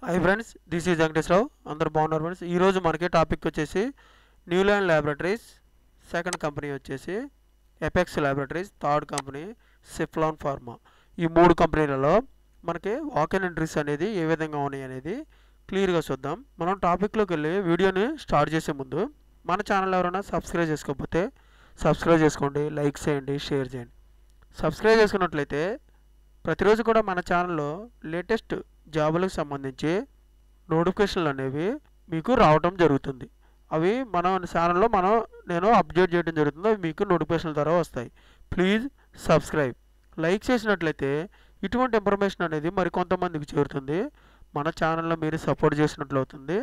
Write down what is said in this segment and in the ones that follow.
Hi friends, this is Venkateswara Rao. అందరూ బాగున్నారు friends. ఈరోజు మనకి టాపిక్ వచ్చేసి న్యూలాండ్ ల్యాబొరేటరీస్, సెకండ్ కంపెనీ వచ్చేసి Apex laboratories, third company Siflon pharma. ఈ మూడు కంపెనీలలో మనకి వాక్-ఇన్ ఎంట్రీస్ అనేది ఏ విధంగా ఉన్నాయి అనేది క్లియర్గా చూద్దాం. మనం టాపిక్లోకి వెళ్ళి వీడియోని స్టార్ట్ చేసే ముందు మన ఛానల్ ఎవరైనా సబ్స్క్రైబ్ చేసుకోకపోతే సబ్స్క్రైబ్ చేసుకోండి, లైక్ చేయండి, షేర్ చేయండి. సబ్స్క్రైబ్ చేసుకున్నట్లయితే ప్రతిరోజు కూడా మన ఛానల్లో లేటెస్ట్ జాబులకు సంబంధించి నోటిఫికేషన్లు అనేవి మీకు రావడం జరుగుతుంది. అవి మన ఛానల్లో నేను అప్డేట్ చేయడం జరుగుతుంది. అవి మీకు నోటిఫికేషన్ల ద్వారా వస్తాయి. Please subscribe. లైక్ చేసినట్లయితే ఇటువంటి ఇన్ఫర్మేషన్ అనేది మరికొంతమందికి చేరుతుంది. మన ఛానల్లో మీరు సపోర్ట్ చేసినట్లు అవుతుంది.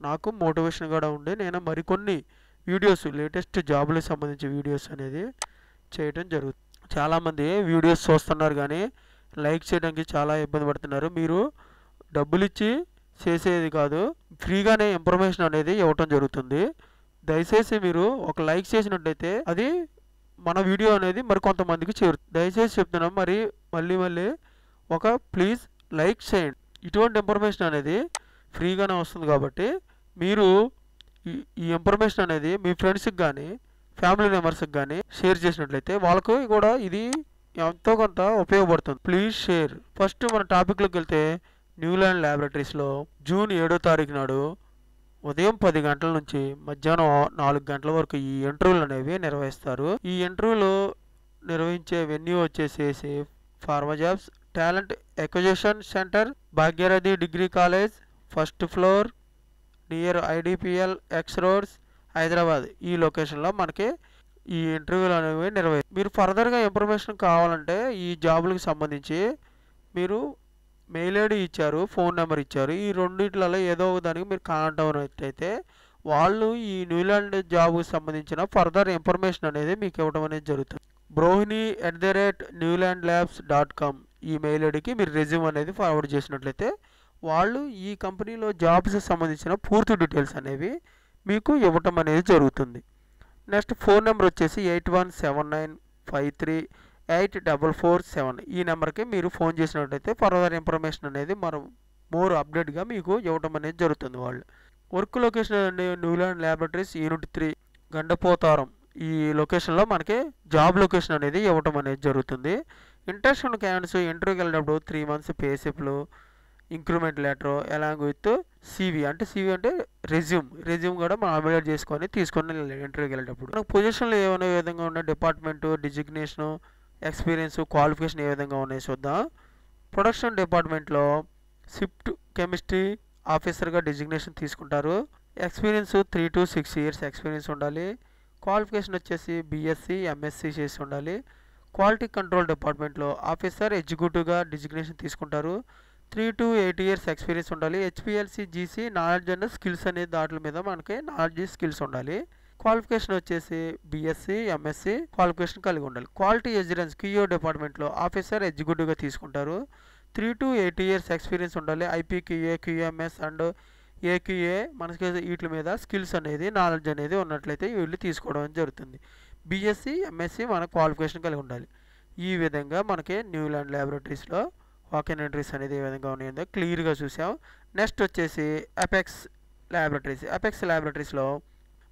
నాకు మోటివేషన్ కూడా ఉండి నేను మరికొన్ని వీడియోస్, లేటెస్ట్ జాబులకు సంబంధించి వీడియోస్ అనేది చేయడం జరుగుతుంది. చాలామంది వీడియోస్ చూస్తున్నారు కానీ లైక్ చేయడానికి చాలా ఇబ్బంది పడుతున్నారు. మీరు డబ్బులు ఇచ్చి చేసేది కాదు, ఫ్రీగానే ఇన్ఫర్మేషన్ అనేది ఇవ్వటం జరుగుతుంది. దయచేసి మీరు ఒక లైక్ చేసినట్లయితే అది మన వీడియో అనేది మరికొంతమందికి చేరుతుంది. దయచేసి చెప్తున్నాం, మళ్ళీ ఒక ప్లీజ్ లైక్ చేయండి. ఇటువంటి ఇన్ఫర్మేషన్ అనేది ఫ్రీగానే వస్తుంది కాబట్టి మీరు ఈ ఇన్ఫర్మేషన్ అనేది మీ ఫ్రెండ్స్కి కానీ ఫ్యామిలీ మెంబర్స్కి కానీ షేర్ చేసినట్లయితే వాళ్ళకు కూడా ఇది ఎంతో కొంత ఉపయోగపడుతుంది. Please share. ఫస్ట్ మన టాపిక్లోకి వెళ్తే న్యూలాండ్ ల్యాబొరేటరీస్లో జూన్ 7వ తారీఖు నాడు ఉదయం 10 గంటల నుంచి మధ్యాహ్నం 4 గంటల వరకు ఈ ఇంటర్వ్యూలు అనేవి నిర్వహిస్తారు. ఈ ఇంటర్వ్యూలు నిర్వహించే వెన్యూ వచ్చేసి pharma jobs talent acquisition centre, Bhagyarathi degree college, first floor, near IDPL X roads, Hyderabad. ఈ లొకేషన్లో మనకి ఈ ఇంటర్వ్యూలు అనేవి నిర్వహిస్తారు. మీరు ఫర్దర్గా ఇన్ఫర్మేషన్ కావాలంటే ఈ జాబులకు సంబంధించి మీరు మెయిల్ ఐడి ఇచ్చారు, ఫోన్ నెంబర్ ఇచ్చారు. ఈ రెండింటిలలో ఏదో ఒక దానికి మీరు కాంటాక్ట్ అయినట్టయితే వాళ్ళు ఈ న్యూలాండ్ జాబ్కి సంబంధించిన ఫర్దర్ ఇన్ఫర్మేషన్ అనేది మీకు ఇవ్వడం అనేది జరుగుతుంది. brohini@newlandlabs.com ఈ మెయిల్ ఐడికి మీరు రెజ్యూమ్ అనేది ఫార్వర్డ్ చేసినట్లయితే వాళ్ళు ఈ కంపెనీలో జాబ్స్కి సంబంధించిన పూర్తి డీటెయిల్స్ అనేవి మీకు ఇవ్వటం అనేది జరుగుతుంది. నెక్స్ట్ ఫోన్ నెంబర్ వచ్చేసి 8179538447. ఈ నెంబర్కి మీరు ఫోన్ చేసినట్లయితే ఫర్దర్ ఇన్ఫర్మేషన్ అనేది మోర్ అప్డేట్గా మీకు ఇవ్వటం అనేది జరుగుతుంది. వాళ్ళు work location Newland laboratories unit 3 గండపోతారం. ఈ లొకేషన్లో మనకి జాబ్ లొకేషన్ అనేది ఇవ్వటం అనేది జరుగుతుంది. ఇంట్రెస్ట్ ఉన్న క్యాండిడేట్స్ ఇంటర్వ్యూకి వెళ్ళినప్పుడు 3 months పే స్లిప్లు, increment letter along with CV అంటే రెజ్యూమ్ కూడా మనం అప్డేట్ చేసుకొని తీసుకొని ఇంటర్వ్యూకి వెళ్ళేటప్పుడు మనకు పొజిషన్లు ఏమైనా విధంగా ఉన్నాయి, డిపార్ట్మెంటు, డిజిగ్నేషను, ఎక్స్పీరియన్స్, క్వాలిఫికేషన్ ఏ విధంగా ఉన్నాయి చూద్దాం. ప్రొడక్షన్ డిపార్ట్మెంట్లో షిఫ్ట్ కెమిస్ట్రీ ఆఫీసర్గా డిజిగ్నేషన్ తీసుకుంటారు. ఎక్స్పీరియన్స్ 3 to 6 years ఎక్స్పీరియన్స్ ఉండాలి. క్వాలిఫికేషన్ వచ్చేసి BSc MSc చేసి ఉండాలి. క్వాలిటీ కంట్రోల్ డిపార్ట్మెంట్లో ఆఫీసర్ ఎగ్జిక్యూటివ్గా డిజిగ్నేషన్ తీసుకుంటారు. 3 to 8 years ఎక్స్పీరియన్స్ ఉండాలి. HPLC GC knowledge and skills అనే దాంట్ల మీద మనకి నాలెడ్జ్ స్కిల్స్ ఉండాలి. క్వాలిఫికేషన్ వచ్చేసి BSc MSc క్వాలిఫికేషన్ కలిగి ఉండాలి. క్వాలిటీ ఎగ్జిరెన్స్ QA డిపార్ట్మెంట్లో ఆఫీసర్ ఎగ్జిక్యూటివ్గా తీసుకుంటారు. 3 to 8 years ఎక్స్పీరియన్స్ ఉండాలి. IPQA QMS అండ్ AQA మనకి వీటి మీద స్కిల్స్ అనేది నాలెడ్జ్ అనేది ఉన్నట్లయితే వీళ్ళు తీసుకోవడం జరుగుతుంది. BSc MSc మన క్వాలిఫికేషన్ కలిగి ఉండాలి. ఈ విధంగా మనకి న్యూలాండ్ ల్యాబొరేటరీస్లో వాక్-ఇన్ ఎంట్రీస్ అనేది ఏ విధంగా ఉన్నాయో క్లియర్గా చూసాం. నెక్స్ట్ వచ్చేసి ఎపెక్స్ ల్యాబొరేటరీస్లో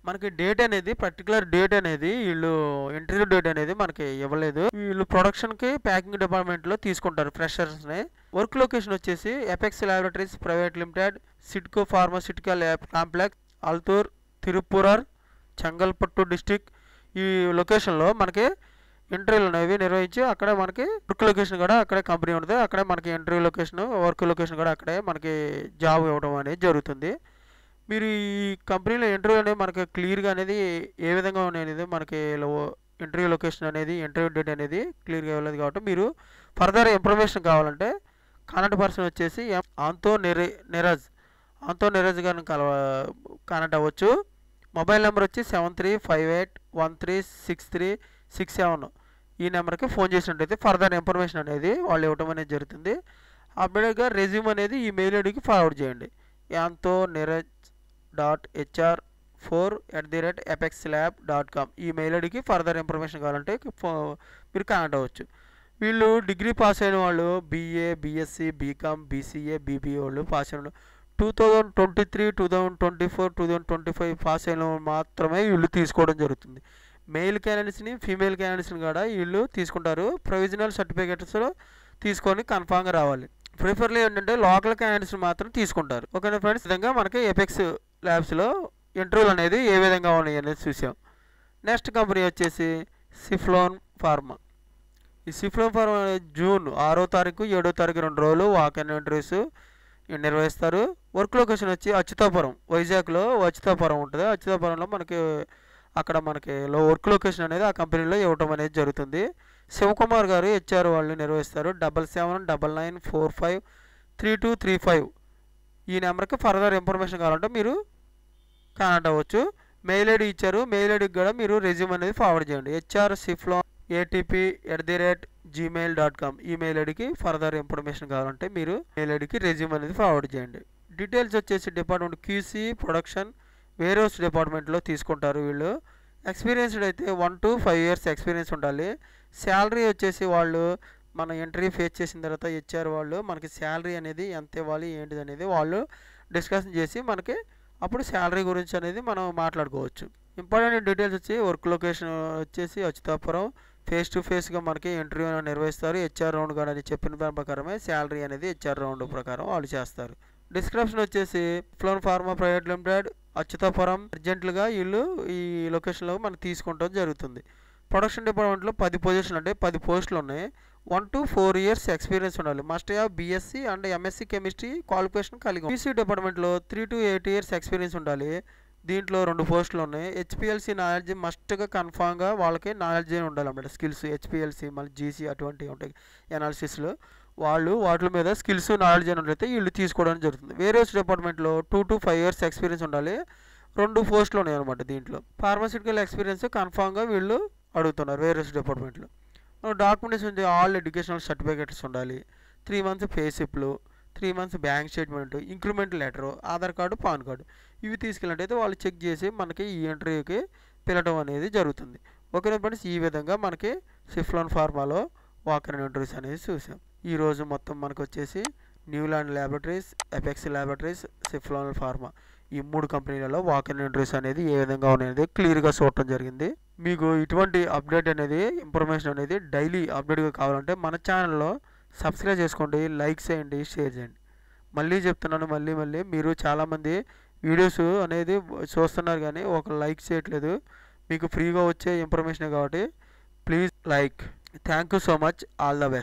మనకి డేట్ అనేది పర్టికులర్ డేట్ అనేది వీళ్ళు ఇంటర్వ్యూ డేట్ అనేది మనకి ఇవ్వలేదు. వీళ్ళు ప్రొడక్షన్కి ప్యాకింగ్ డిపార్ట్మెంట్లో తీసుకుంటారు ఫ్రెషర్స్ని. వర్క్ లొకేషన్ వచ్చేసి Apex Laboratories Private Limited, SIDCO pharmaceutical complex, Alathur, Thiruporur, Chengalpattu district. ఈ లొకేషన్లో మనకి ఇంటర్వ్యూలు అనేవి నిర్వహించి అక్కడ మనకి వర్క్ లొకేషన్ కూడా అక్కడే కంపెనీ ఉంటుంది. అక్కడే మనకి ఇంటర్వ్యూ లొకేషన్, వర్క్ లొకేషన్ కూడా అక్కడే మనకి జాబ్ ఇవ్వడం అనేది జరుగుతుంది. మీరు ఈ కంపెనీలో ఇంటర్వ్యూ అనేది మనకి క్లియర్గా అనేది ఏ విధంగా ఉన్నాయి అనేది మనకి ఇంటర్వ్యూ లొకేషన్ అనేది, ఇంటర్వ్యూ డేట్ అనేది క్లియర్గా ఇవ్వలేదు. కాబట్టి మీరు ఫర్దర్ ఇన్ఫర్మేషన్ కావాలంటే కాంటాక్ట్ పర్సన్ వచ్చేసి ఆంతో నెరజ్ గారిని కాంటాక్ట్ అవ్వచ్చు. మొబైల్ నెంబర్ వచ్చి 7358136367. ఈ నెంబర్కి ఫోన్ చేసినట్టయితే ఫర్దర్ ఇన్ఫర్మేషన్ అనేది వాళ్ళు ఇవ్వడం అనేది జరుగుతుంది. అప్డేట్గా రెజ్యూమ్ అనేది ఈ మెయిల్ ఐడికి ఫార్వర్డ్ చేయండి. antoniraj4@apexlab.com ఈ మెయిల్ ఐడికి ఫర్దర్ ఇన్ఫర్మేషన్ కావాలంటే మీరు కాంటాక్ట్ అవ్వచ్చు. వీళ్ళు డిగ్రీ పాస్ అయిన వాళ్ళు BA, BSc, BCom, BCA, BBA వాళ్ళు పాస్ అయిన 2023, 2024, 2025 పాస్ అయిన వాళ్ళు మాత్రమే వీళ్ళు తీసుకోవడం జరుగుతుంది. మెయిల్ క్యాండిడేట్స్ని, ఫీమేల్ క్యాండిడేట్స్ని కూడా వీళ్ళు తీసుకుంటారు. ప్రొవిజనల్ సర్టిఫికేట్స్ తీసుకొని కన్ఫామ్గా రావాలి. ప్రిఫర్లీ ఏంటంటే లోకల్ క్యాండిడేట్స్ మాత్రం తీసుకుంటారు. ఓకేనా ఫ్రెండ్స్, విధంగా మనకి ఎపెక్స్ ల్యాబ్స్లో ఇంటర్వ్యూలు అనేది ఏ విధంగా ఉన్నాయి అనేది చూసాం. నెక్స్ట్ కంపెనీ వచ్చేసి సిఫ్లాన్ ఫార్మా. ఈ సిఫ్లాన్ ఫార్మా జూన్ 6వ తారీఖు, 7వ తారీఖు 2 రోజులు వాక్-ఇన్ ఇంటర్వ్యూస్ నిర్వహిస్తారు. వర్క్ లొకేషన్ వచ్చి అచ్యుతాపురం, వైజాగ్లో అచ్యుతాపురం ఉంటుంది. అచ్యుతాపురంలో మనకి అక్కడ మనకి వర్క్ లొకేషన్ అనేది ఆ కంపెనీలో ఇవ్వటం అనేది జరుగుతుంది. శివకుమార్ గారు హెచ్ఆర్ వాళ్ళు నిర్వహిస్తారు. 7799453235 ఈ నెంబర్కి ఫర్దర్ ఇన్ఫర్మేషన్ కావాలంటే మీరు కాంటాక్ట్ అవ్వచ్చు. మెయిల్ ఐడి ఇచ్చారు, మెయిల్ ఐడికి కూడా మీరు రెజ్యూమ్ అనేది ఫార్వర్డ్ చేయండి. hrciflon@gmail.com ఈ మెయిల్ ఐడికి ఫర్దర్ ఇన్ఫర్మేషన్ కావాలంటే మీరు మెయిల్ ఐడికి రెజ్యూమ్ అనేది ఫార్వర్డ్ చేయండి. డీటెయిల్స్ వచ్చేసి department QC production warehouse డిపార్ట్మెంట్లో తీసుకుంటారు. వీళ్ళు ఎక్స్పీరియన్స్డ్ అయితే 1 to 5 years ఎక్స్పీరియన్స్ ఉండాలి. శాలరీ వచ్చేసి వాళ్ళు మన ఇంటర్వ్యూ ఫేస్ చేసిన తర్వాత హెచ్ఆర్ వాళ్ళు మనకి శాలరీ అనేది ఎంత ఇవ్వాలి ఏంటిది అనేది వాళ్ళు డిస్కషన్ చేసి మనకి అప్పుడు శాలరీ గురించి అనేది మనం మాట్లాడుకోవచ్చు. ఇంపార్టెంట్ డీటెయిల్స్ వచ్చి వర్క్ లొకేషన్ వచ్చేసి అచ్యుతాపురం. ఫేస్ టు ఫేస్గా మనకి ఇంటర్వ్యూ నిర్వహిస్తారు. హెచ్ఆర్ రౌండ్ కానీ చెప్పిన దాని ప్రకారమే శాలరీ అనేది హెచ్ఆర్ రౌండ్ ప్రకారం వాళ్ళు చేస్తారు. డిస్క్రిప్షన్ వచ్చేసి సిఫ్లాన్ ఫార్మా ప్రైవేట్ లిమిటెడ్ అచ్యుతాపురం అర్జెంట్లుగా వీళ్ళు ఈ లొకేషన్లో మనకు తీసుకుంటాం జరుగుతుంది. ప్రొడక్షన్ డిపార్ట్మెంట్లో 10 పొజిషన్లు అంటే 10 పోస్టులు ఉన్నాయి. 1 to 4 years ఎక్స్పీరియన్స్ ఉండాలి. Must have BSc and MSc chemistry qualification కలిగి. పీసీ డిపార్ట్మెంట్లో 3 to 8 years ఎక్స్పీరియన్స్ ఉండాలి. దీంట్లో 2 పోస్టులు ఉన్నాయి. హెచ్పిఎల్సీ నాలెడ్జ్ మస్ట్గా కన్ఫామ్గా వాళ్ళకి నాలెడ్జ్ ఉండాలి అన్నమాట. స్కిల్స్ హెచ్పిఎల్సీ మళ్ళీ జీసీ అటువంటివి ఉంటాయి ఎనాలిసిస్లో. వాళ్ళు వాటి మీద స్కిల్స్ నాలెడ్జ్ అని అయితే వీళ్ళు తీసుకోవడం జరుగుతుంది. వేరియస్ డిపార్ట్మెంట్లో 2 to 5 years ఎక్స్పీరియన్స్ ఉండాలి. 2 పోస్టులు ఉన్నాయి అనమాట. దీంట్లో ఫార్మాసిటికల్ ఎక్స్పీరియన్స్ కన్ఫామ్గా వీళ్ళు అడుగుతున్నారు వేరియస్ డిపార్ట్మెంట్లో. డాక్యుమెంట్స్ ఉంది, ఆల్ ఎడ్యుకేషనల్ సర్టిఫికేట్స్ ఉండాలి. 3 months పే స్లిప్లు, 3 months bank statement, increment letter, Aadhaar card, PAN card ఇవి తీసుకెళ్ళినట్టయితే వాళ్ళు చెక్ చేసి మనకి ఈ ఇంటర్వ్యూకి పిలవడం అనేది జరుగుతుంది. ఓకేనా ఫ్రెండ్స్, ఈ విధంగా మనకి సిఫ్లాన్ ఫార్మాలో వాక్-ఇన్ ఇంటర్వ్యూస్ అనేది చూసాం. ఈరోజు మొత్తం మనకు వచ్చేసి Newland Laboratories, Apex Laboratories, Siflon pharma ఈ 3 కంపెనీలలో వాక్-ఇన్ ఇంటర్వ్యూస్ అనేది ఏ విధంగా ఉన్నాయనేది క్లియర్గా చూడటం జరిగింది. మీకు ఇటువంటి అప్డేట్ అనేది ఇన్ఫర్మేషన్ అనేది డైలీ అప్డేట్గా కావాలంటే మన ఛానల్లో సబ్స్క్రైబ్ చేసుకోండి, లైక్ చేయండి, షేర్ చేయండి. మళ్ళీ చెప్తున్నాను, మళ్ళీ మీరు చాలామంది వీడియోస్ అనేది చూస్తున్నారు కానీ ఒక లైక్ చేయట్లేదు. మీకు ఫ్రీగా వచ్చే ఇన్ఫర్మేషన్ కాబట్టి please like. Thank you so much. All the best.